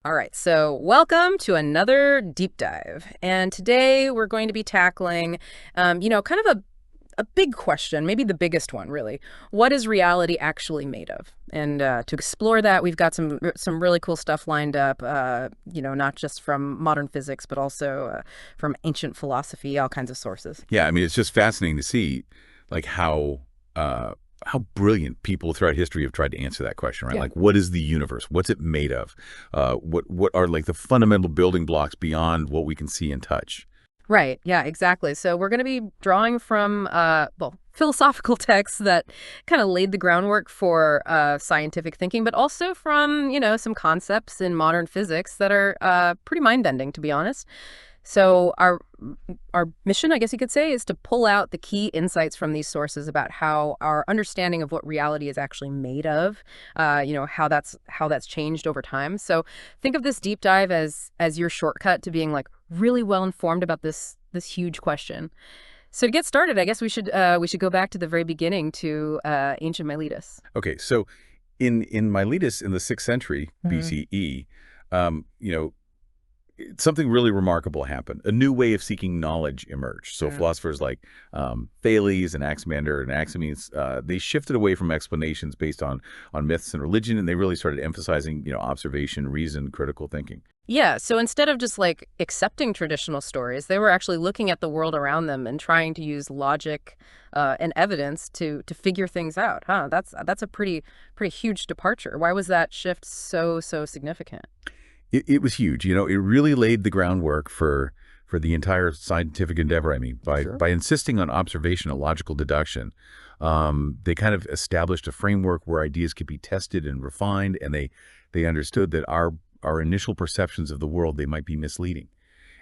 All right, so welcome to another deep dive. And today we're going to be tackling, kind of a big question, maybe the biggest one, really. What is reality actually made of? And to explore that, we've got some really cool stuff lined up, not just from modern physics, but also from ancient philosophy, all kinds of sources. Yeah, I mean, it's just fascinating to see, like uh, how brilliant people throughout history have tried to answer that question, right? Yeah. Like, what is the universe? What's it made of? What are like the fundamental building blocks beyond what we can see and touch? Right. Yeah, exactly. So we're going to be drawing from, philosophical texts that kind of laid the groundwork for scientific thinking, but also from, some concepts in modern physics that are pretty mind-bending, to be honest. So our mission, I guess you could say, is to pull out the key insights from these sources about how our understanding of what reality is actually made of, how that's changed over time. So think of this deep dive as your shortcut to being like really well informed about this huge question. So to get started, I guess we should go back to the very beginning to ancient Miletus. Okay, so in Miletus in the 6th century Mhm. BCE, you know, something really remarkable happened. A new way of seeking knowledge emerged. So Mm. philosophers like Thales and Anaximander and Anaximenes, they shifted away from explanations based on myths and religion, and they really started emphasizing, observation, reason, critical thinking. Yeah, so instead of just like accepting traditional stories, they were actually looking at the world around them and trying to use logic and evidence to figure things out. Huh? That's a pretty huge departure. Why was that shift so significant? It was huge. It really laid the groundwork for the entire scientific endeavor. I mean, by Sure. by insisting on observation and logical deduction, they kind of established a framework where ideas could be tested and refined, and they understood that our initial perceptions of the world, they might be misleading,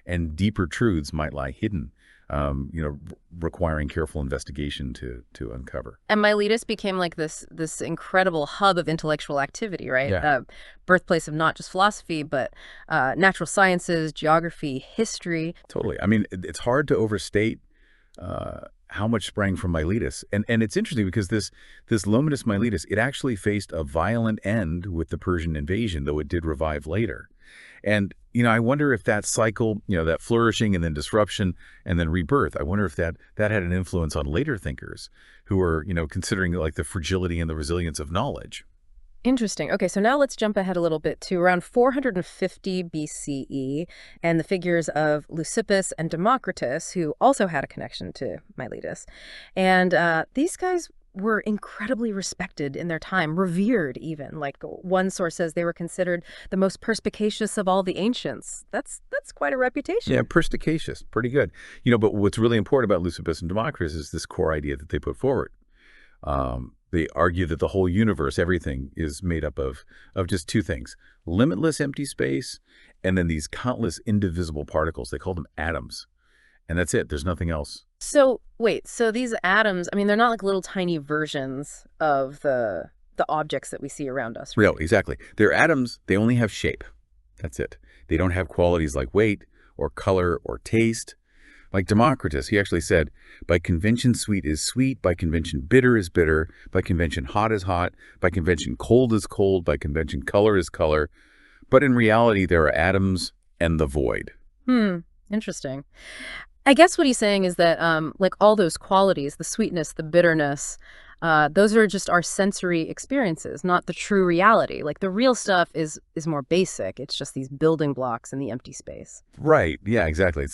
and deeper truths might lie hidden, requiring careful investigation to uncover. And Miletus became like this incredible hub of intellectual activity, right? Yeah. Birthplace of not just philosophy, but natural sciences, geography, history. Totally. I mean, it's hard to overstate how much sprang from Miletus, and it's interesting because this Lomitus Miletus, it actually faced a violent end with the Persian invasion, though it did revive later. And I wonder if that cycle, that flourishing and then disruption and then rebirth, I wonder if that had an influence on later thinkers who were considering like the fragility and the resilience of knowledge. Interesting. Okay, so now let's jump ahead a little bit to around 450 BCE and the figures of Leucippus and Democritus, who also had a connection to Miletus. And these guys were incredibly respected in their time, revered even. Like one source says they were considered the most perspicacious of all the ancients. That's quite a Yeah, reputation. perspicacious, pretty good. But what's really important about Leucippus and Democritus is this core idea that they put forward. They argue that the whole universe, everything, is made up of just two things: limitless empty space, and then these countless indivisible particles. They call them atoms, and that's it. There's nothing else. So wait, so these atoms, I mean, they're not like little tiny versions of the objects that we see around us, No, right? exactly. They're atoms. They only have shape. That's it. They don't have qualities like weight or color or taste. Like Democritus, he actually said, by convention sweet is sweet, by convention bitter is bitter, by convention hot is hot, by convention cold is cold, by convention color is color. But in reality, there are atoms and the void. Hmm, interesting. I guess what he's saying is that, like all those qualities, the sweetness, the bitterness, those are just our sensory experiences, not the true reality. Like the real stuff is more basic. It's just these building blocks in the empty space. Right. Yeah, exactly.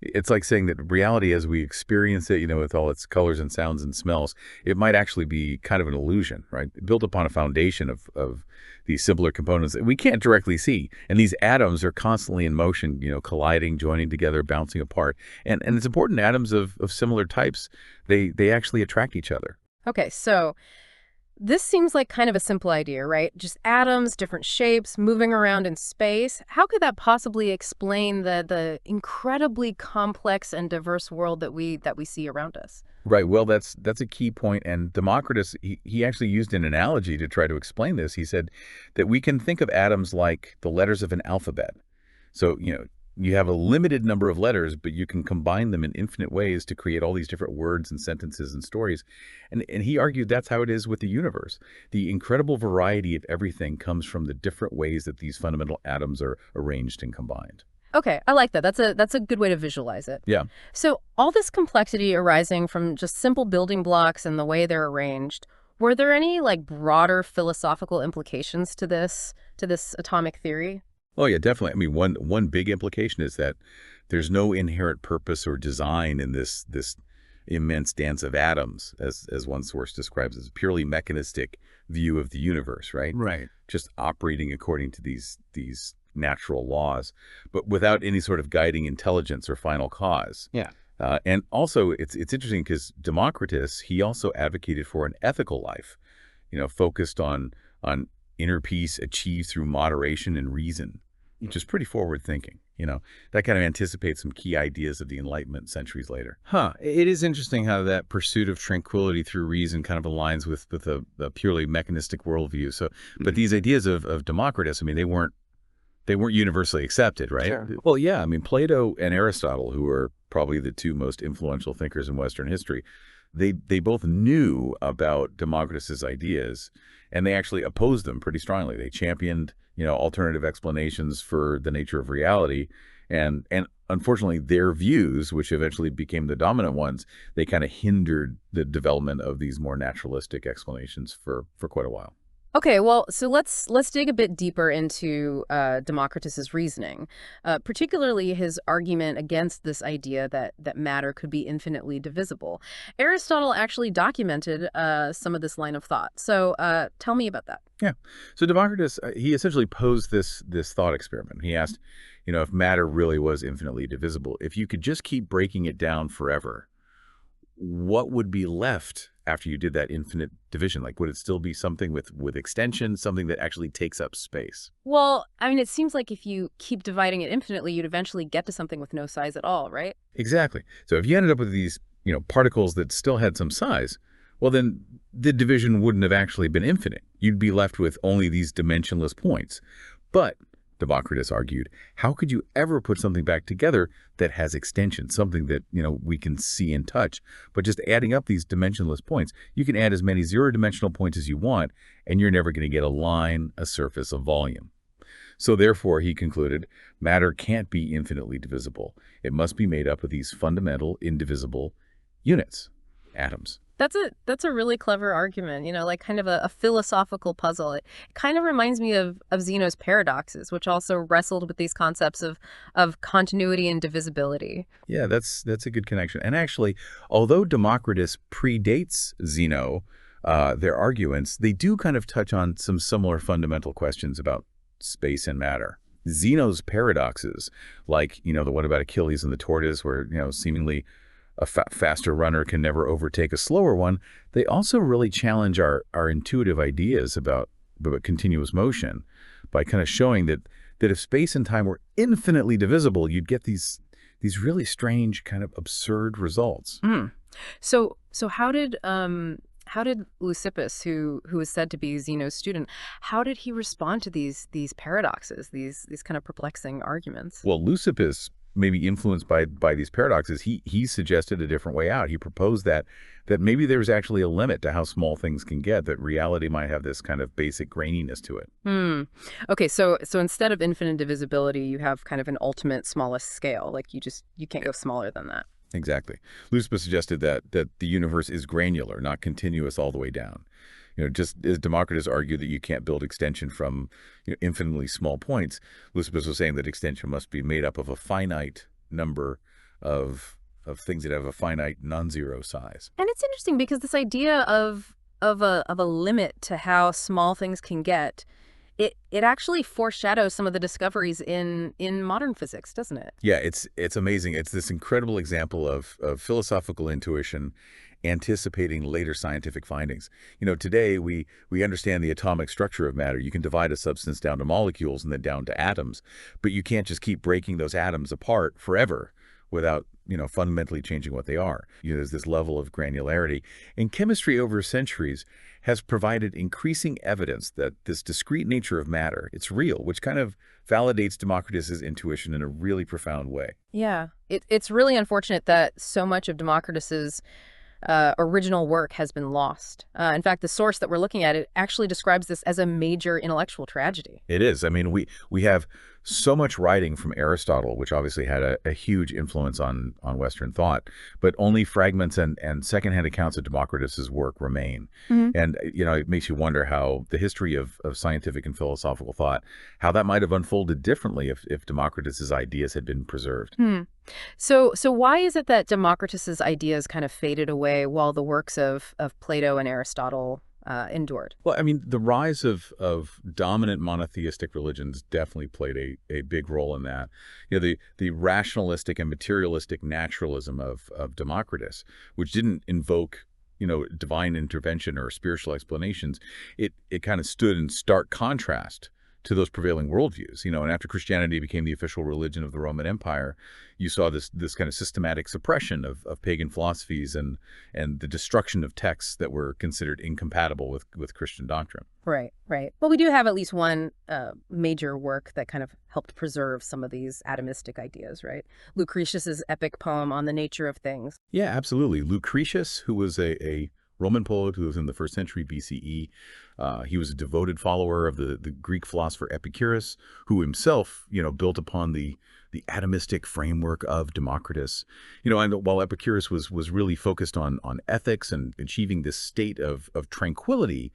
It's like saying that reality as we experience it, with all its colors and sounds and smells, it might actually be kind of an illusion, right? Built upon a foundation of these simpler components that we can't directly see. And these atoms are constantly in motion, colliding, joining together, bouncing apart. And it's important atoms of similar types, they actually attract each other. Okay, so this seems like kind of a simple idea, right? Just atoms, different shapes, moving around in space. How could that possibly explain the incredibly complex and diverse world that we see around us? Right. Well, that's a key point. And Democritus, he actually used an analogy to try to explain this. He said that we can think of atoms like the letters of an alphabet. So, You have a limited number of letters, but you can combine them in infinite ways to create all these different words and sentences and stories. And he argued that's how it is with the universe. The incredible variety of everything comes from the different ways that these fundamental atoms are arranged and combined. Okay, I like that. That's a good way to visualize it. Yeah. So all this complexity arising from just simple building blocks and the way they're arranged, were there any like broader philosophical implications to this atomic theory? Oh, yeah, definitely. I mean, one big implication is that there's no inherent purpose or design in this immense dance of atoms, as one source describes as a purely mechanistic view of the universe, right? Right. Just operating according to these natural laws, but without any sort of guiding intelligence or final cause. Yeah. And also, it's interesting because Democritus, he also advocated for an ethical life, focused on inner peace achieved through moderation and reason, which is pretty forward thinking. That kind of anticipates some key ideas of the Enlightenment centuries later. Huh. It is interesting how that pursuit of tranquility through reason kind of aligns with a purely mechanistic worldview. So, but these ideas of Democritus, I mean, they weren't universally accepted, right? Sure. Well, yeah. I mean, Plato and Aristotle, who are probably the two most influential thinkers in Western history, they both knew about Democritus's ideas, and they actually opposed them pretty strongly. They championed, alternative explanations for the nature of reality, and unfortunately, their views, which eventually became the dominant ones, they kind of hindered the development of these more naturalistic explanations for quite a while. Okay, well, so let's dig a bit deeper into Democritus's reasoning, particularly his argument against this idea that matter could be infinitely divisible. Aristotle actually documented some of this line of thought. So tell me about that. Yeah. So Democritus, he essentially posed this thought experiment. He asked, if matter really was infinitely divisible, if you could just keep breaking it down forever, what would be left after you did that infinite division? Like, would it still be something with extension, something that actually takes up space? Well, I mean, it seems like if you keep dividing it infinitely, you'd eventually get to something with no size at all, right? Exactly. So if you ended up with these, particles that still had some size, well, then the division wouldn't have actually been infinite. You'd be left with only these dimensionless points. But Democritus argued, how could you ever put something back together that has extension, something that, we can see and touch? But just adding up these dimensionless points, you can add as many zero-dimensional points as you want, and you're never going to get a line, a surface, a volume. So therefore, he concluded, matter can't be infinitely divisible. It must be made up of these fundamental, indivisible units, atoms. That's a really clever argument, like kind of a philosophical puzzle. It kind of reminds me of Zeno's paradoxes, which also wrestled with these concepts of continuity and divisibility. Yeah, that's a good connection. And actually, although Democritus predates Zeno, their arguments, they do kind of touch on some similar fundamental questions about space and matter. Zeno's paradoxes, like, the one about Achilles and the tortoise, where, seemingly a faster runner can never overtake a slower one, they also really challenge our intuitive ideas about continuous motion by kind of showing that if space and time were infinitely divisible, you'd get these really strange, kind of absurd results. Mm. So how did Leucippus, who is said to be Zeno's student, how did he respond to these paradoxes, these kind of perplexing arguments? Well, Leucippus, maybe influenced by these paradoxes, he suggested a different way out. He proposed that maybe there's actually a limit to how small things can get, that reality might have this kind of basic graininess to it. Okay, so instead of infinite divisibility, you have kind of an ultimate smallest scale. Like you can't go smaller than that. Exactly. Leucippus suggested that the universe is granular, not continuous all the way down. Just as Democritus argued that you can't build extension from infinitely small points, Leucippus was saying that extension must be made up of a finite number of things that have a finite non-zero size. And it's interesting because this idea of a limit to how small things can get, it actually foreshadows some of the discoveries in modern physics, doesn't it? Yeah, it's amazing. It's this incredible example of philosophical intuition anticipating later scientific findings. Today we understand the atomic structure of matter. You can divide a substance down to molecules and then down to atoms, but you can't just keep breaking those atoms apart forever. without, fundamentally changing what they are. There's this level of granularity. And chemistry over centuries has provided increasing evidence that this discrete nature of matter, it's real, which kind of validates Democritus's intuition in a really profound way. Yeah. It's really unfortunate that so much of Democritus's original work has been lost. In fact, the source that we're looking at, it actually describes this as a major intellectual tragedy. It is. I mean, we have so much writing from Aristotle, which obviously had a huge influence on Western thought, but only fragments and secondhand accounts of Democritus's work remain. Mhm. And, it makes you wonder how the history of scientific and philosophical thought, how that might have unfolded differently if Democritus's ideas had been preserved. Hmm. So why is it that Democritus's ideas kind of faded away while the works of Plato and Aristotle endured? Well, I mean, the rise of dominant monotheistic religions definitely played a big role in that. The rationalistic and materialistic naturalism of Democritus, which didn't invoke, divine intervention or spiritual explanations, it kind of stood in stark contrast to those prevailing worldviews. And after Christianity became the official religion of the Roman Empire, you saw this kind of systematic suppression of pagan philosophies and the destruction of texts that were considered incompatible with Christian doctrine. Right, right. Well, we do have at least one major work that kind of helped preserve some of these atomistic ideas, right? Lucretius's epic poem on the nature of things. Yeah, absolutely. Lucretius, who was a Roman poet who was in the 1st century BCE. He was a devoted follower of the Greek philosopher Epicurus, who himself, built upon the atomistic framework of Democritus. And while Epicurus was really focused on ethics and achieving this state of tranquility,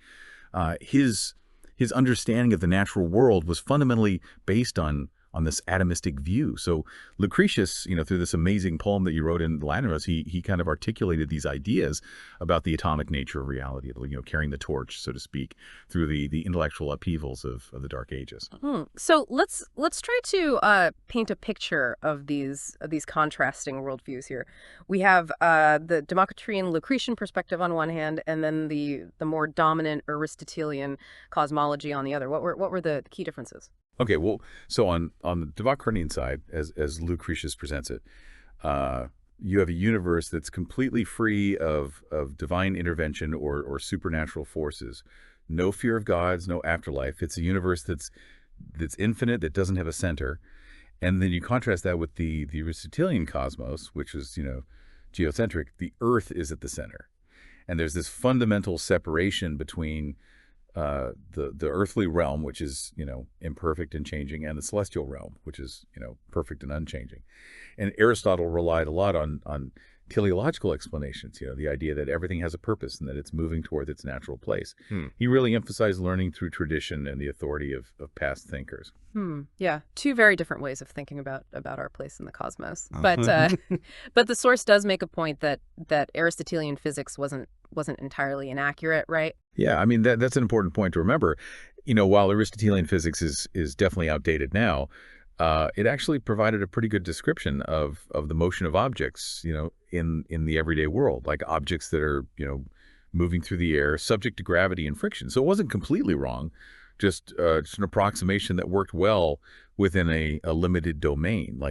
his understanding of the natural world was fundamentally based on this atomistic view. So Lucretius, through this amazing poem that you wrote in Latinus, he kind of articulated these ideas about the atomic nature of reality, carrying the torch, so to speak, through the intellectual upheavals of the Dark Ages. So let's try to paint a picture of these contrasting worldviews here. We have the Democritean Lucretian perspective on one hand, and then the more dominant Aristotelian cosmology on the other. What were the key differences? Okay, well, so on the Democritean side, as Lucretius presents it, you have a universe that's completely free of divine intervention or supernatural forces. No fear of gods, no afterlife. It's a universe that's infinite, that doesn't have a center. And then you contrast that with the Aristotelian cosmos, which is, geocentric. The Earth is at the center. And there's this fundamental separation between the earthly realm, which is, imperfect and changing, and the celestial realm, which is, perfect and unchanging. And Aristotle relied a lot on teleological explanations, the idea that everything has a purpose and that it's moving toward its natural place. He really emphasized learning through tradition and the authority of past thinkers. Yeah, two very different ways of thinking about our place in the cosmos. But but the source does make a point that Aristotelian physics wasn't entirely inaccurate, right? Yeah, I mean that's an important point to remember. While Aristotelian physics is definitely outdated now, it actually provided a pretty good description of the motion of objects, in the everyday world, like objects that are, moving through the air, subject to gravity and friction. So it wasn't completely wrong, just an approximation that worked well within a limited domain.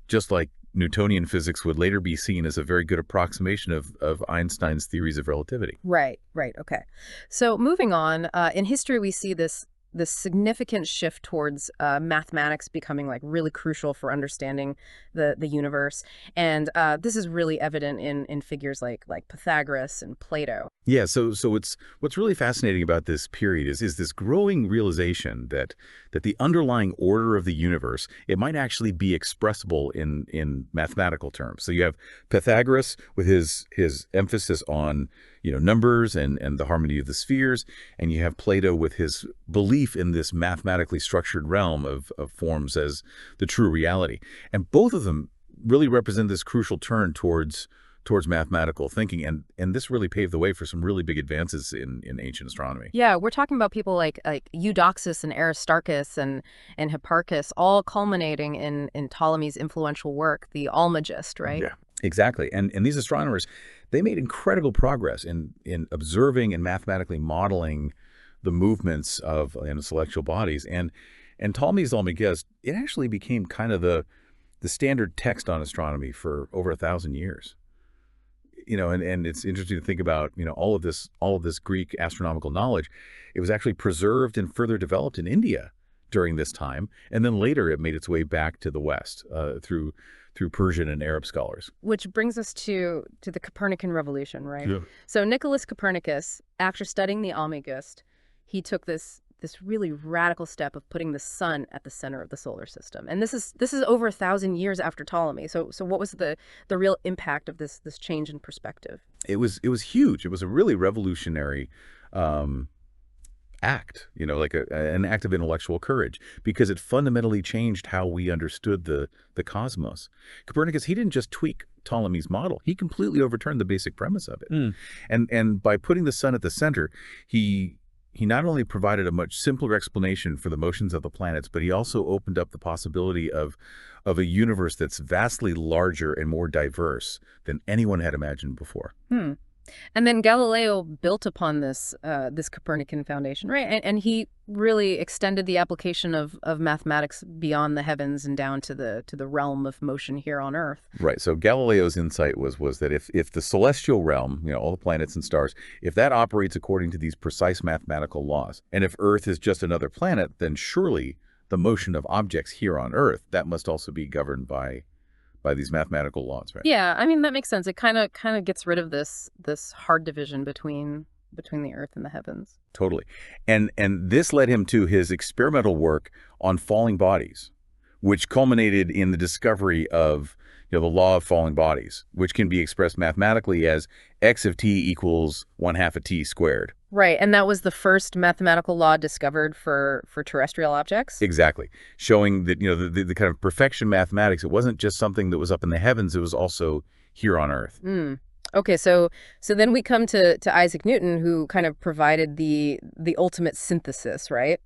Just like Newtonian physics would later be seen as a very good approximation of Einstein's theories of relativity. Right. Okay. So moving on, in history, we see this significant shift towards mathematics becoming really crucial for understanding the universe. And this is really evident in figures like Pythagoras and Plato. Yeah, so what's really fascinating about this period is this growing realization that the underlying order of the universe, it might actually be expressible in mathematical terms. So you have Pythagoras with his emphasis on numbers and the harmony of the spheres, and you have Plato with his belief in this mathematically structured realm of forms as the true reality. And both of them really represent this crucial turn towards mathematical thinking, and this really paved the way for some really big advances in ancient astronomy. Yeah, we're talking about people like Eudoxus and Aristarchus and Hipparchus, all culminating in Ptolemy's influential work, the Almagest, right? Yeah, exactly. And these astronomers, they made incredible progress in observing and mathematically modeling the movements of celestial bodies. And Ptolemy's Almagest, it actually became kind of the the standard text on astronomy for over 1,000 years. And it's interesting to think about, all of this Greek astronomical knowledge. It was actually preserved and further developed in India during this time, and then later it made its way back to the West through Persian and Arab scholars. Which brings us to the Copernican revolution, right? Yeah. So Nicholas Copernicus, after studying the Almagest, he took this really radical step of putting the sun at the center of the solar system. And this is over 1,000 years after Ptolemy. So what was the real impact of this change in perspective? It was huge. It was a really revolutionary act, like an act of intellectual courage, because it fundamentally changed how we understood the cosmos. Copernicus, he didn't just tweak Ptolemy's model. He completely overturned the basic premise of it. And by putting the sun at the center, he not only provided a much simpler explanation for the motions of the planets, but he also opened up the possibility of a universe that's vastly larger and more diverse than anyone had imagined before. And then Galileo built upon this Copernican foundation, right? And he really extended the application of mathematics beyond the heavens and down to the realm of motion here on Earth. Right. So Galileo's insight was that if the celestial realm, all the planets and stars, if that operates according to these precise mathematical laws, and if Earth is just another planet, then surely the motion of objects here on Earth, that must also be governed by these mathematical laws, right? Yeah, I mean, that makes sense. It kind of gets rid of this hard division between the Earth and the heavens. Totally. And this led him to his experimental work on falling bodies, which culminated in the discovery of the law of falling bodies, which can be expressed mathematically as x of t equals 1/2 of t squared. Right, and that was the first mathematical law discovered for terrestrial objects? Exactly. Showing that, the kind of perfection mathematics, it wasn't just something that was up in the heavens, it was also here on Earth. Okay, so then we come to Isaac Newton, who kind of provided the ultimate synthesis, right?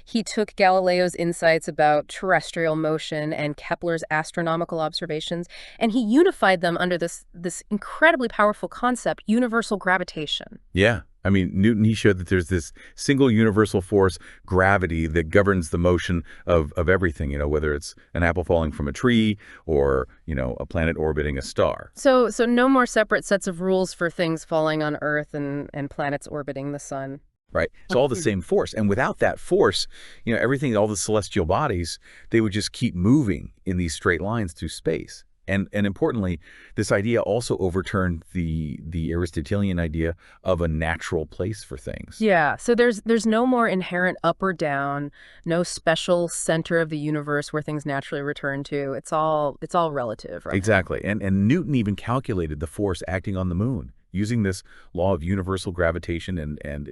He took Galileo's insights about terrestrial motion and Kepler's astronomical observations, and he unified them under this incredibly powerful concept, universal gravitation. Yeah. I mean, Newton, he showed that there's this single universal force, gravity, that governs the motion of everything, whether it's an apple falling from a tree or, a planet orbiting a star. So no more separate sets of rules for things falling on Earth and planets orbiting the sun. Right. It's all the same force. And without that force, everything, all the celestial bodies, they would just keep moving in these straight lines through space. And importantly, this idea also overturned the Aristotelian idea of a natural place for things. Yeah, so there's no more inherent up or down, no special center of the universe where things naturally return to. It's all relative, right? Exactly. And Newton even calculated the force acting on the moon using this law of universal gravitation and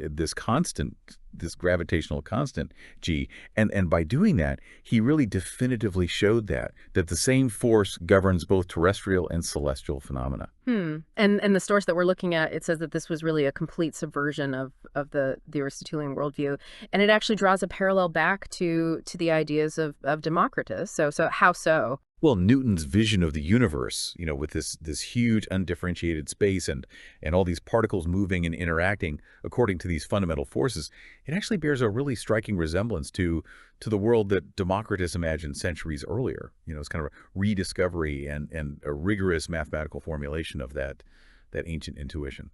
this gravitational constant, G. And by doing that, he really definitively showed that the same force governs both terrestrial and celestial phenomena. And the source that we're looking at, it says that this was really a complete subversion of the Aristotelian worldview. And it actually draws a parallel back to the ideas of Democritus. So how so? Well, Newton's vision of the universe, with this huge undifferentiated space and all these particles moving and interacting according to these fundamental forces, it actually bears a really striking resemblance to the world that Democritus imagined centuries earlier. It's kind of a rediscovery and a rigorous mathematical formulation of that ancient intuition.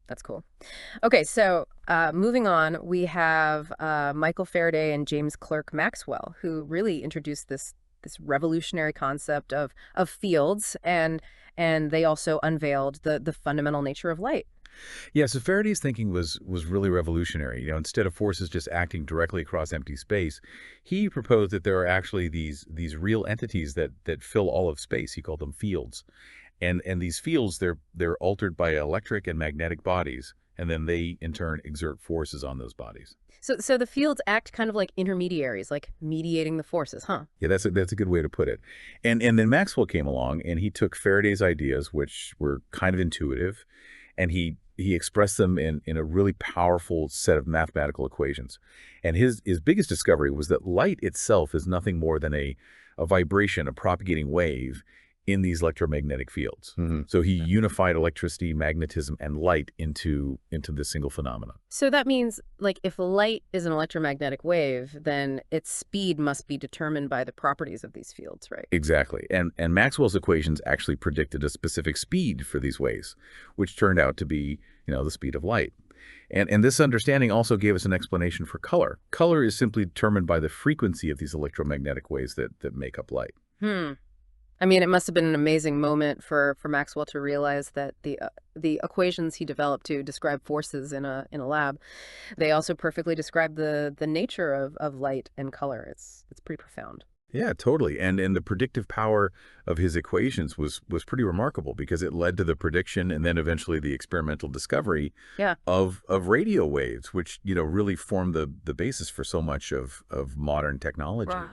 That's cool. Okay, so moving on, we have Michael Faraday and James Clerk Maxwell, who really introduced this revolutionary concept of fields, and they also unveiled the fundamental nature of light. Yeah, so Faraday's thinking was really revolutionary. Instead of forces just acting directly across empty space, he proposed that there are actually these real entities that fill all of space. He called them fields. And these fields, they're altered by electric and magnetic bodies, and then they in turn exert forces on those bodies. So the fields act kind of like intermediaries, like mediating the forces, huh? Yeah, that's a good way to put it. And then Maxwell came along and he took Faraday's ideas, which were kind of intuitive, and he expressed them in a really powerful set of mathematical equations. And his biggest discovery was that light itself is nothing more than a vibration, a propagating wave in these electromagnetic fields. Hmm. So he unified electricity, magnetism, and light into this single phenomenon. So that means, like, if light is an electromagnetic wave, then its speed must be determined by the properties of these fields, right? Exactly. And Maxwell's equations actually predicted a specific speed for these waves, which turned out to be, the speed of light. And this understanding also gave us an explanation for color. Color is simply determined by the frequency of these electromagnetic waves that make up light. Hmm. I mean, it must have been an amazing moment for Maxwell to realize that the equations he developed to describe forces in a lab, they also perfectly describe the nature of light and color. It's pretty profound. Yeah, totally. And the predictive power of his equations was pretty remarkable because it led to the prediction and then eventually the experimental discovery Yeah. of radio waves, which, really formed the basis for so much of modern technology. Wow.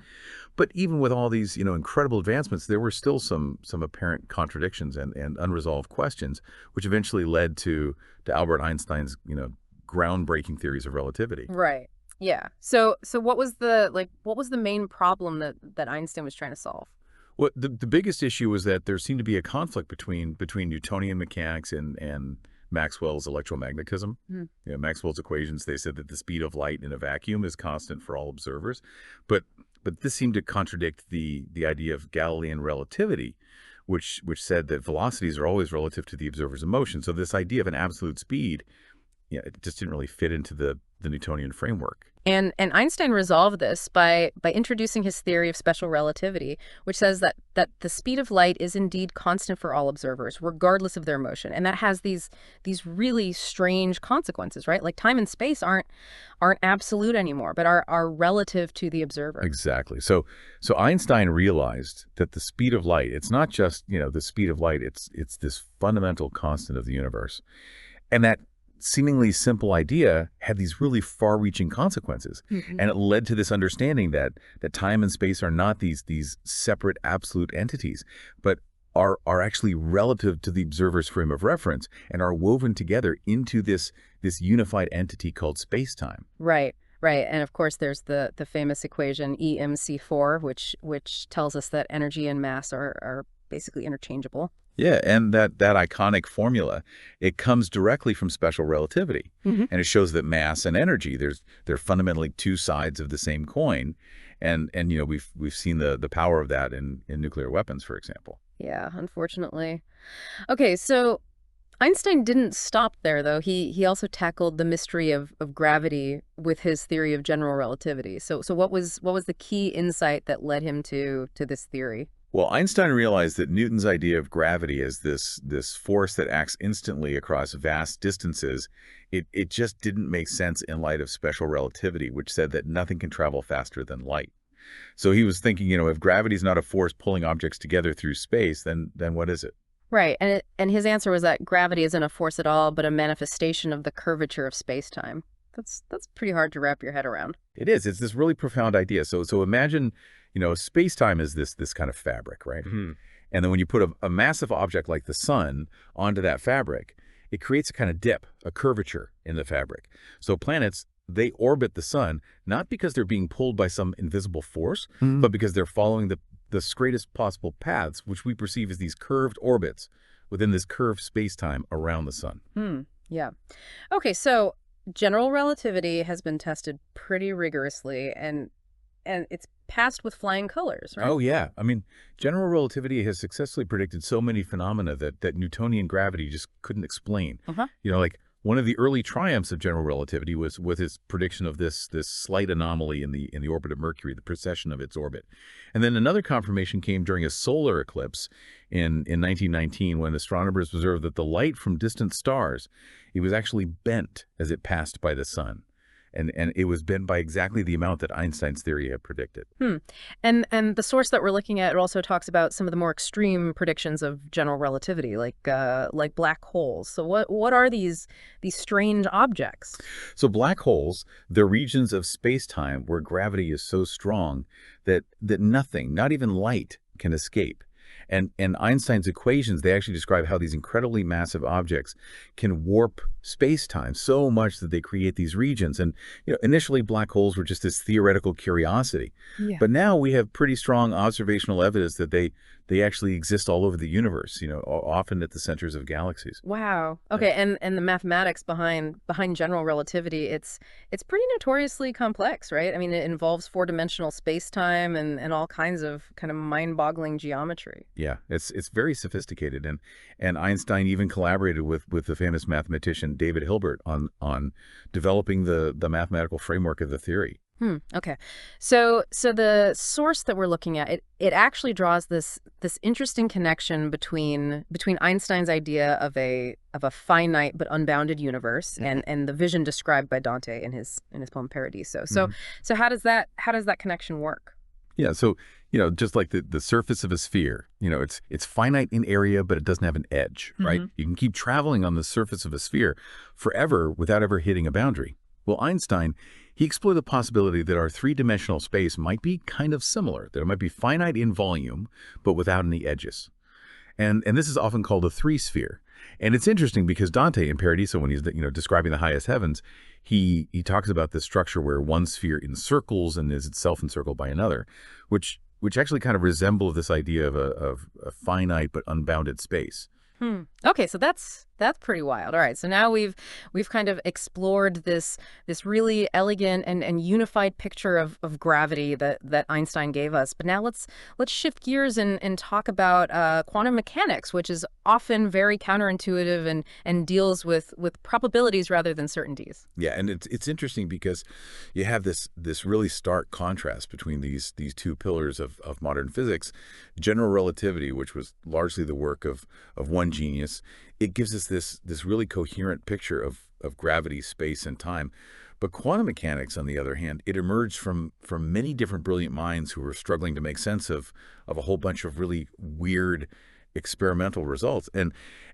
But even with all these, incredible advancements, there were still some apparent contradictions and unresolved questions, which eventually led to Albert Einstein's, groundbreaking theories of relativity. Right. Yeah. So what was the main problem that Einstein was trying to solve? Well, the biggest issue was that there seemed to be a conflict between Newtonian mechanics and Maxwell's electromagnetism. Hmm. Maxwell's equations, they said that the speed of light in a vacuum is constant for all observers. But this seemed to contradict the idea of Galilean relativity, which said that velocities are always relative to the observer's motion. So this idea of an absolute speed, it just didn't really fit into the Newtonian framework. And Einstein resolved this by introducing his theory of special relativity, which says that the speed of light is indeed constant for all observers, regardless of their motion. And that has these really strange consequences, right? Like time and space aren't absolute anymore, but are relative to the observer. Exactly. So Einstein realized that the speed of light, it's not just, the speed of light, it's this fundamental constant of the universe. And that seemingly simple idea had these really far-reaching consequences. Mhm. And it led to this understanding that time and space are not these separate absolute entities, but are actually relative to the observer's frame of reference and are woven together into this unified entity called space-time. Right. Right. And of course, there's the famous equation EMC4, which tells us that energy and mass are basically interchangeable. Yeah, and that iconic formula, it comes directly from special relativity. Hmm. And it shows that mass and energy, they're fundamentally two sides of the same coin. And we've seen the power of that in nuclear weapons, for example. Yeah, unfortunately. Okay, so Einstein didn't stop there, though. He also tackled the mystery of gravity with his theory of general relativity. So what was the key insight that led him to this theory? Well, Einstein realized that Newton's idea of gravity as this force that acts instantly across vast distances, it just didn't make sense in light of special relativity, which said that nothing can travel faster than light. So he was thinking, if gravity is not a force pulling objects together through space, then what is it? Right, and his answer was that gravity isn't a force at all, but a manifestation of the curvature of space-time. That's pretty hard to wrap your head around. It is. It's this really profound idea. So imagine, space-time is this kind of fabric, right? Hmm. And then when you put a massive object like the sun onto that fabric, it creates a kind of dip, a curvature in the fabric. So planets, they orbit the sun, not because they're being pulled by some invisible force, but because they're following the straightest possible paths, which we perceive as these curved orbits within this curved space-time around the sun. Yeah. Okay, so general relativity has been tested pretty rigorously, and it's passed with flying colors, right? Oh, yeah. I mean, general relativity has successfully predicted so many phenomena that Newtonian gravity just couldn't explain. Uh-huh. Like one of the early triumphs of general relativity was his prediction of this slight anomaly in the orbit of Mercury, the precession of its orbit. And then another confirmation came during a solar eclipse in 1919 when astronomers observed that the light from distant stars, it was actually bent as it passed by the sun. And it was bent by exactly the amount that Einstein's theory had predicted. And the source that we're looking at also talks about some of the more extreme predictions of general relativity, like black holes. So what are these strange objects? So black holes, they're regions of space-time where gravity is so strong that nothing, not even light, can escape. And Einstein's equations, they actually describe how these incredibly massive objects can warp space-time so much that they create these regions. And initially black holes were just this theoretical curiosity. Yeah. But now we have pretty strong observational evidence that they actually exist all over the universe, often at the centers of galaxies. Wow. Okay, and the mathematics behind general relativity, it's pretty notoriously complex, right? I mean, it involves four-dimensional space-time and all kinds of kind of mind-boggling geometry. Yeah, it's very sophisticated, and Einstein even collaborated with the famous mathematician David Hilbert on developing the mathematical framework of the theory. Okay. So the source that we're looking at, it actually draws this interesting connection between Einstein's idea of a finite but unbounded universe and the vision described by Dante in his poem Paradiso. So how does that connection work? Yeah, so just like the surface of a sphere, it's finite in area, but it doesn't have an edge, right? You can keep traveling on the surface of a sphere forever without ever hitting a boundary. Well, Einstein, he explored the possibility that our three-dimensional space might be kind of similar, that it might be finite in volume, but without any edges. And this is often called a three-sphere. And it's interesting because Dante in Paradiso, when he's describing the highest heavens, he talks about this structure where one sphere encircles and is itself encircled by another, which actually kind of resembles this idea of a finite but unbounded space. Okay, so that's pretty wild. All right, so now we've kind of explored this really elegant and unified picture of gravity that Einstein gave us. But now let's shift gears and talk about quantum mechanics, which is often very counterintuitive and deals with probabilities rather than certainties. Yeah, and it's interesting because you have this really stark contrast between these two pillars of modern physics. General relativity, which was largely the work of one genius, it gives us this really coherent picture of gravity, space, and time. But quantum mechanics, on the other hand, it emerged from many different brilliant minds who were struggling to make sense of a whole bunch of really weird experimental results. And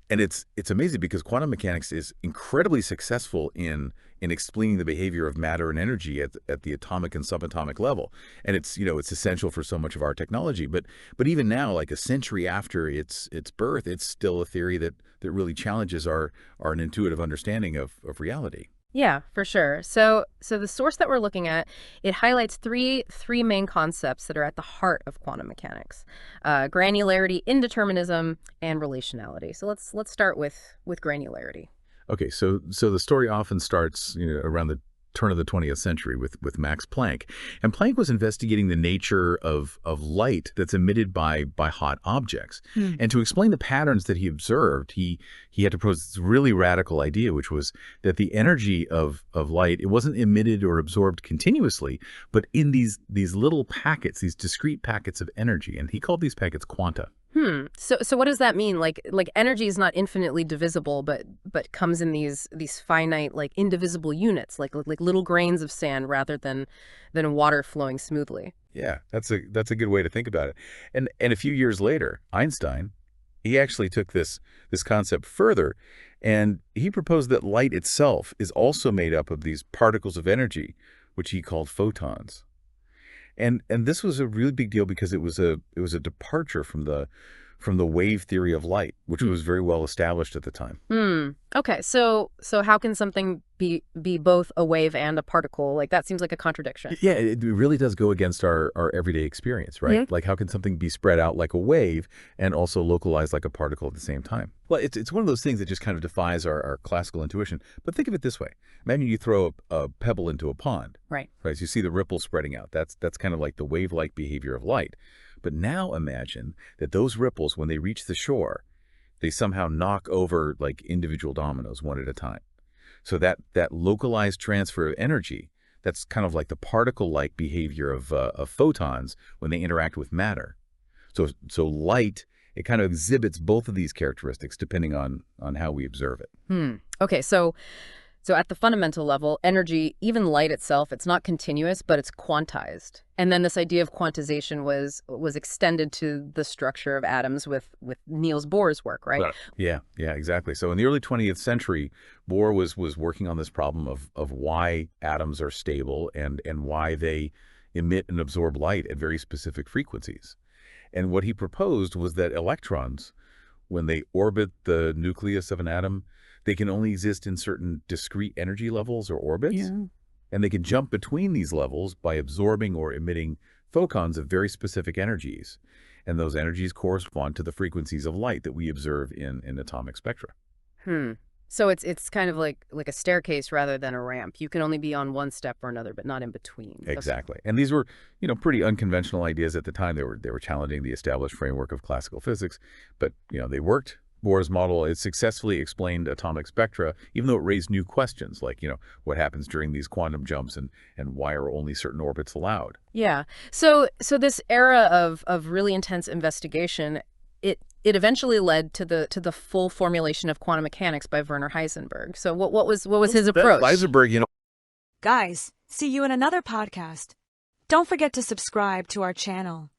it's amazing because quantum mechanics is incredibly successful in explaining the behavior of matter and energy at the atomic and subatomic level. And it's essential for so much of our technology. But even now, like a century after its birth, it's still a theory that really challenges our intuitive understanding of reality. Yeah, for sure. So the source that we're looking at, it highlights three main concepts that are at the heart of quantum mechanics: granularity, indeterminism, and relationality. So let's start with granularity. Okay, so the story often starts around the turn of the 20th century with Max Planck. And Planck was investigating the nature of light that's emitted by hot objects. And to explain the patterns that he observed, he had to propose this really radical idea, which was that the energy of light, it wasn't emitted or absorbed continuously, but in these little packets, these discrete packets of energy. And he called these packets quanta. So what does that mean? Like energy is not infinitely divisible, but comes in these finite, like indivisible units, like little grains of sand rather than water flowing smoothly. Yeah, that's a good way to think about it. And a few years later, Einstein, he actually took this concept further, and he proposed that light itself is also made up of these particles of energy, which he called photons. And this was a really big deal because it was a departure from the wave theory of light, which was very well established at the time. Okay, so how can something be both a wave and a particle? Like, that seems like a contradiction. Yeah, it really does go against our everyday experience, right? Like, how can something be spread out like a wave and also localized like a particle at the same time? Well, it's one of those things that just kind of defies our classical intuition. But think of it this way. Imagine you throw a pebble into a pond. Right. Right, so you see the ripples spreading out. That's kind of like the wave-like behavior of light. But now imagine that those ripples, when they reach the shore, they somehow knock over like individual dominoes one at a time. So that localized transfer of energy, that's kind of like the particle-like behavior of photons when they interact with matter. So light, it kind of exhibits both of these characteristics depending on how we observe it. Okay, so at the fundamental level, energy, even light itself, it's not continuous, but it's quantized. And then this idea of quantization was extended to the structure of atoms with Niels Bohr's work, right? Yeah, exactly. So in the early 20th century, Bohr was working on this problem of why atoms are stable and why they emit and absorb light at very specific frequencies. And what he proposed was that electrons when they orbit the nucleus of an atom, they can only exist in certain discrete energy levels or orbits. Yeah. And they can jump between these levels by absorbing or emitting photons of very specific energies. And those energies correspond to the frequencies of light that we observe in atomic spectra. Hmm. So it's kind of like a staircase rather than a ramp. You can only be on one step or another, but not in between. Exactly. And these were, pretty unconventional ideas at the time. They were challenging the established framework of classical physics, but, they worked. Bohr's model, it successfully explained atomic spectra, even though it raised new questions like, what happens during these quantum jumps and why are only certain orbits allowed? Yeah. So this era of really intense investigation, it eventually led to the full formulation of quantum mechanics by Werner Heisenberg. So what was his approach? Heisenberg, Guys, see you in another podcast. Don't forget to subscribe to our channel.